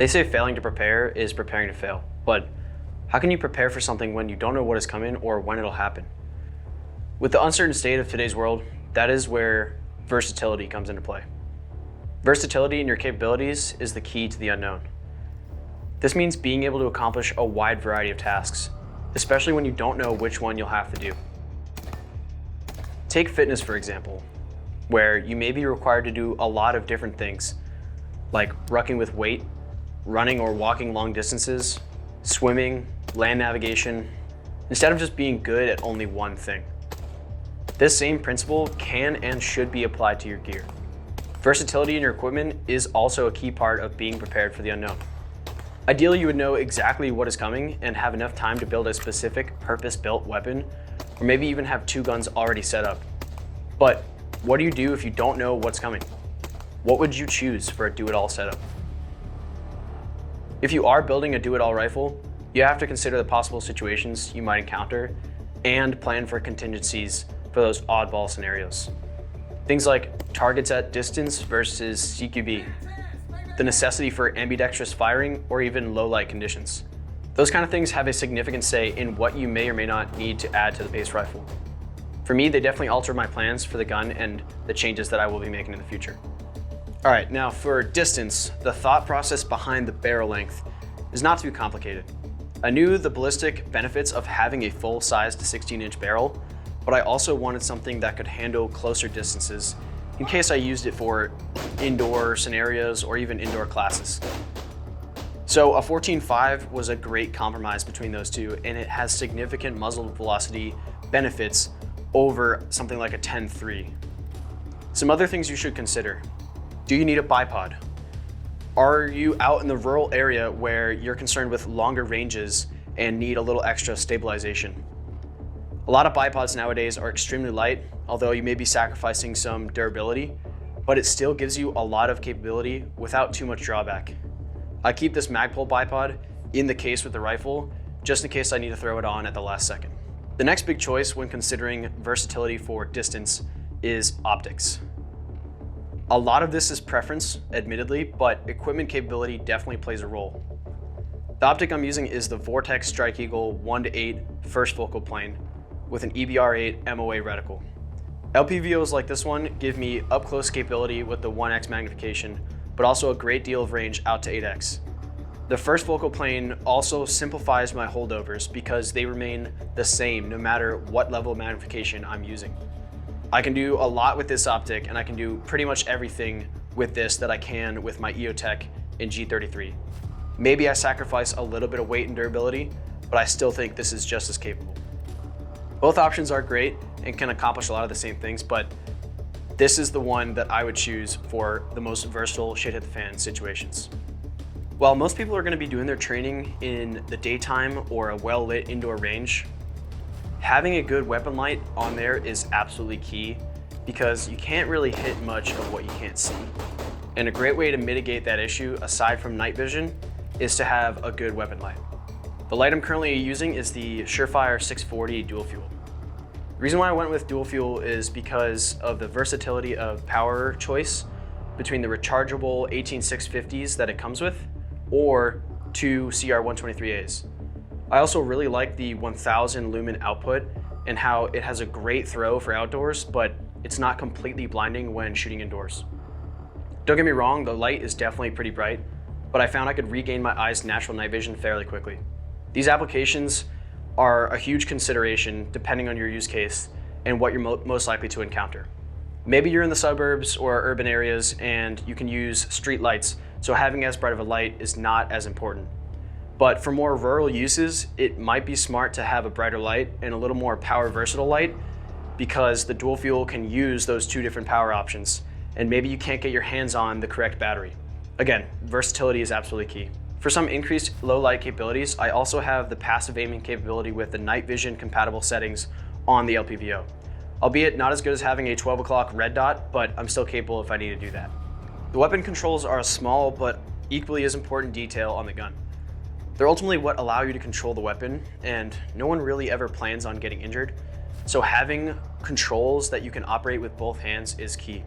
They say failing to prepare is preparing to fail, but how can you prepare for something when you don't know what is coming or when it'll happen? With the uncertain state of today's world, that is where versatility comes into play. Versatility in your capabilities is the key to the unknown. This means being able to accomplish a wide variety of tasks, especially when you don't know which one you'll have to do. Take fitness, for example, where you may be required to do a lot of different things, like rucking with weight, running or walking long distances, swimming, land navigation, instead of just being good at only one thing. This same principle can and should be applied to your gear. Versatility in your equipment is also a key part of being prepared for the unknown. Ideally, you would know exactly what is coming and have enough time to build a specific purpose-built weapon, or maybe even have 2 guns already set up. But what do you do if you don't know what's coming? What would you choose for a do-it-all setup? If you are building a do-it-all rifle, you have to consider the possible situations you might encounter and plan for contingencies for those oddball scenarios. Things like targets at distance versus CQB, the necessity for ambidextrous firing, or even low light conditions. Those kind of things have a significant say in what you may or may not need to add to the base rifle. For me, they definitely alter my plans for the gun and the changes that I will be making in the future. All right, now for distance, the thought process behind the barrel length is not too complicated. I knew the ballistic benefits of having a full-sized 16-inch barrel, but I also wanted something that could handle closer distances in case I used it for indoor scenarios or even indoor classes. So a 14.5 was a great compromise between those two, and it has significant muzzle velocity benefits over something like a 10.3. Some other things you should consider. Do you need a bipod? Are you out in the rural area where you're concerned with longer ranges and need a little extra stabilization? A lot of bipods nowadays are extremely light, although you may be sacrificing some durability, but it still gives you a lot of capability without too much drawback. I keep this Magpul bipod in the case with the rifle, just in case I need to throw it on at the last second. The next big choice when considering versatility for distance is optics. A lot of this is preference, admittedly, but equipment capability definitely plays a role. The optic I'm using is the Vortex Strike Eagle 1:8 first focal plane with an EBR8 MOA reticle. LPVOs like this one give me up-close capability with the 1x magnification, but also a great deal of range out to 8x. The first focal plane also simplifies my holdovers because they remain the same no matter what level of magnification I'm using. I can do a lot with this optic, and I can do pretty much everything with this that I can with my EOTech in G33. Maybe I sacrifice a little bit of weight and durability, but I still think this is just as capable. Both options are great and can accomplish a lot of the same things, but this is the one that I would choose for the most versatile shit hit the fan situations. While most people are going to be doing their training in the daytime or a well-lit indoor range, having a good weapon light on there is absolutely key because you can't really hit much of what you can't see. And a great way to mitigate that issue, aside from night vision, is to have a good weapon light. The light I'm currently using is the Surefire 640 dual fuel. The reason why I went with dual fuel is because of the versatility of power choice between the rechargeable 18650s that it comes with or 2 CR123As. I also really like the 1000 lumen output and how it has a great throw for outdoors, but it's not completely blinding when shooting indoors. Don't get me wrong, the light is definitely pretty bright, but I found I could regain my eyes' natural night vision fairly quickly. These applications are a huge consideration depending on your use case and what you're most likely to encounter. Maybe you're in the suburbs or urban areas and you can use street lights, so having as bright of a light is not as important. But for more rural uses, it might be smart to have a brighter light and a little more power versatile light because the dual fuel can use those 2 different power options, and maybe you can't get your hands on the correct battery. Again, versatility is absolutely key. For some increased low light capabilities, I also have the passive aiming capability with the night vision compatible settings on the LPVO. Albeit not as good as having a 12 o'clock red dot, but I'm still capable if I need to do that. The weapon controls are a small but equally as important detail on the gun. They're ultimately what allow you to control the weapon, and no one really ever plans on getting injured, so having controls that you can operate with both hands is key.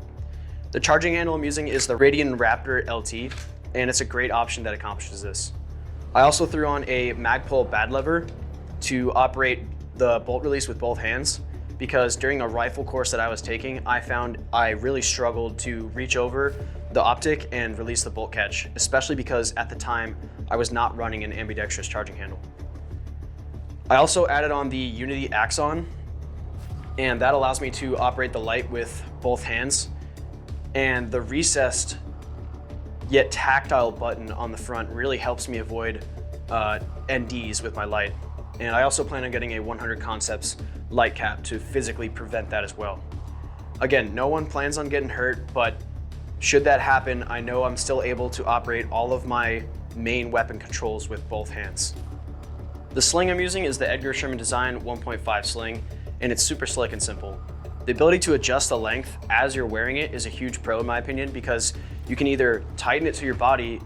The charging handle I'm using is the Radian Raptor LT, and it's a great option that accomplishes this. I also threw on a Magpul bad lever to operate the bolt release with both hands, because during a rifle course that I was taking, I found I really struggled to reach over the optic and release the bolt catch, especially because at the time I was not running an ambidextrous charging handle. I also added on the Unity Axon, and that allows me to operate the light with both hands, and the recessed yet tactile button on the front really helps me avoid NDs with my light. And I also plan on getting a 100 Concepts light cap to physically prevent that as well. Again, no one plans on getting hurt, but should that happen, I know I'm still able to operate all of my main weapon controls with both hands. The sling I'm using is the Edgar Sherman Design 1.5 sling, and it's super slick and simple. The ability to adjust the length as you're wearing it is a huge pro in my opinion, because you can either tighten it to your body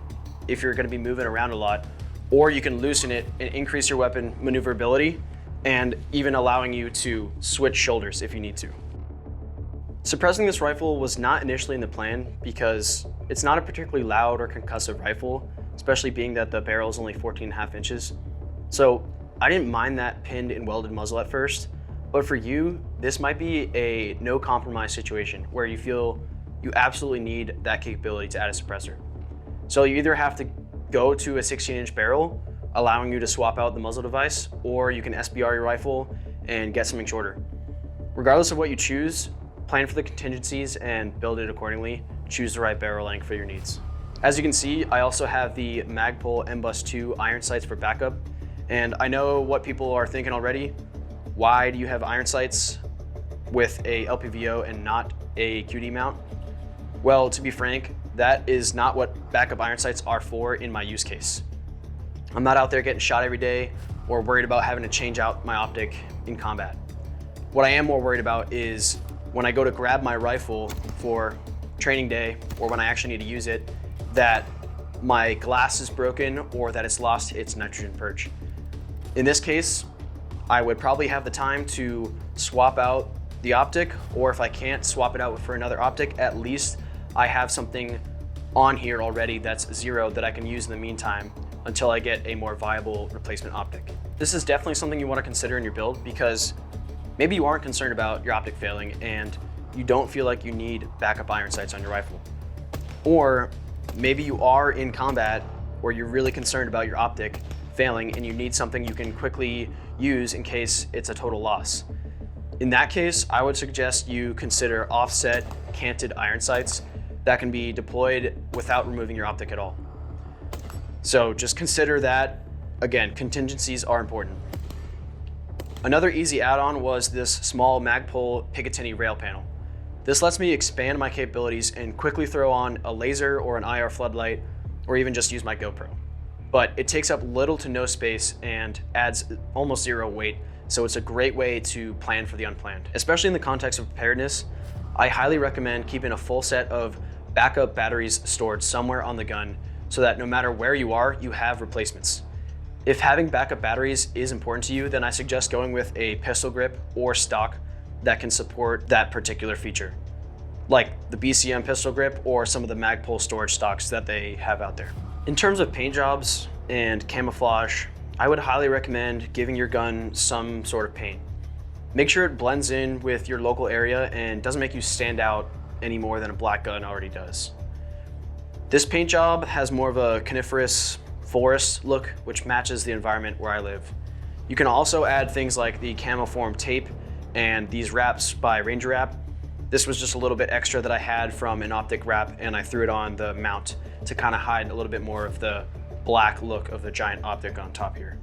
if you're going to be moving around a lot, or you can loosen it and increase your weapon maneuverability, and even allowing you to switch shoulders if you need to. Suppressing this rifle was not initially in the plan because it's not a particularly loud or concussive rifle, especially being that the barrel is only 14.5 inches. So I didn't mind that pinned and welded muzzle at first, but for you, this might be a no compromise situation where you feel you absolutely need that capability to add a suppressor. So you either have to go to a 16-inch barrel, allowing you to swap out the muzzle device, or you can SBR your rifle and get something shorter. Regardless of what you choose, plan for the contingencies and build it accordingly. Choose the right barrel length for your needs. As you can see, I also have the Magpul MBUS 2 iron sights for backup, and I know what people are thinking already. Why do you have iron sights with a LPVO and not a QD mount? Well, to be frank, that is not what backup iron sights are for in my use case. I'm not out there getting shot every day or worried about having to change out my optic in combat. What I am more worried about is when I go to grab my rifle for training day, or when I actually need to use it, that my glass is broken or that it's lost its nitrogen purge. In this case, I would probably have the time to swap out the optic, or if I can't swap it out for another optic, at least I have something on here already that's zero that I can use in the meantime until I get a more viable replacement optic. This is definitely something you want to consider in your build, because maybe you aren't concerned about your optic failing and you don't feel like you need backup iron sights on your rifle. Or maybe you are in combat or you're really concerned about your optic failing and you need something you can quickly use in case it's a total loss. In that case, I would suggest you consider offset canted iron sights that can be deployed without removing your optic at all. So just consider that. Again, contingencies are important. Another easy add-on was this small Magpul Picatinny rail panel. This lets me expand my capabilities and quickly throw on a laser or an IR floodlight, or even just use my GoPro. But it takes up little to no space and adds almost zero weight, so it's a great way to plan for the unplanned. Especially in the context of preparedness, I highly recommend keeping a full set of backup batteries stored somewhere on the gun so that no matter where you are, you have replacements. If having backup batteries is important to you, then I suggest going with a pistol grip or stock that can support that particular feature, like the BCM pistol grip or some of the Magpul storage stocks that they have out there. In terms of paint jobs and camouflage, I would highly recommend giving your gun some sort of paint. Make sure it blends in with your local area and doesn't make you stand out any more than a black gun already does. This paint job has more of a coniferous forest look, which matches the environment where I live. You can also add things like the Camouflage tape and these wraps by Ranger Wrap. This was just a little bit extra that I had from an optic wrap, and I threw it on the mount to kind of hide a little bit more of the black look of the giant optic on top here.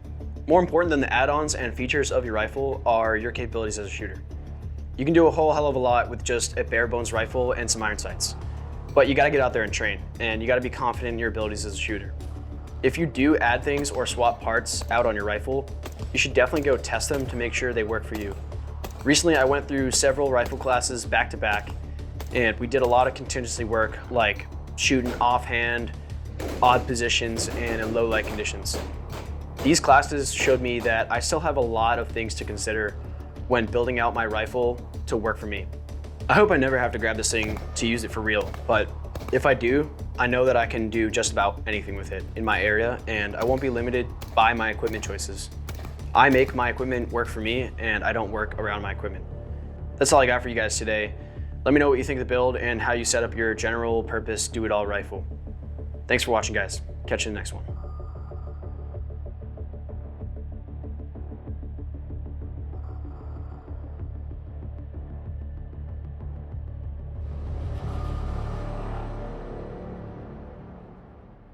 More important than the add-ons and features of your rifle are your capabilities as a shooter. You can do a whole hell of a lot with just a bare bones rifle and some iron sights, but you gotta get out there and train, and you gotta be confident in your abilities as a shooter. If you do add things or swap parts out on your rifle, you should definitely go test them to make sure they work for you. Recently, I went through several rifle classes back to back, and we did a lot of contingency work like shooting offhand, odd positions, and in low light conditions. These classes showed me that I still have a lot of things to consider when building out my rifle to work for me. I hope I never have to grab this thing to use it for real, but if I do, I know that I can do just about anything with it in my area, and I won't be limited by my equipment choices. I make my equipment work for me, and I don't work around my equipment. That's all I got for you guys today. Let me know what you think of the build and how you set up your general purpose do-it-all rifle. Thanks for watching, guys. Catch you in the next one.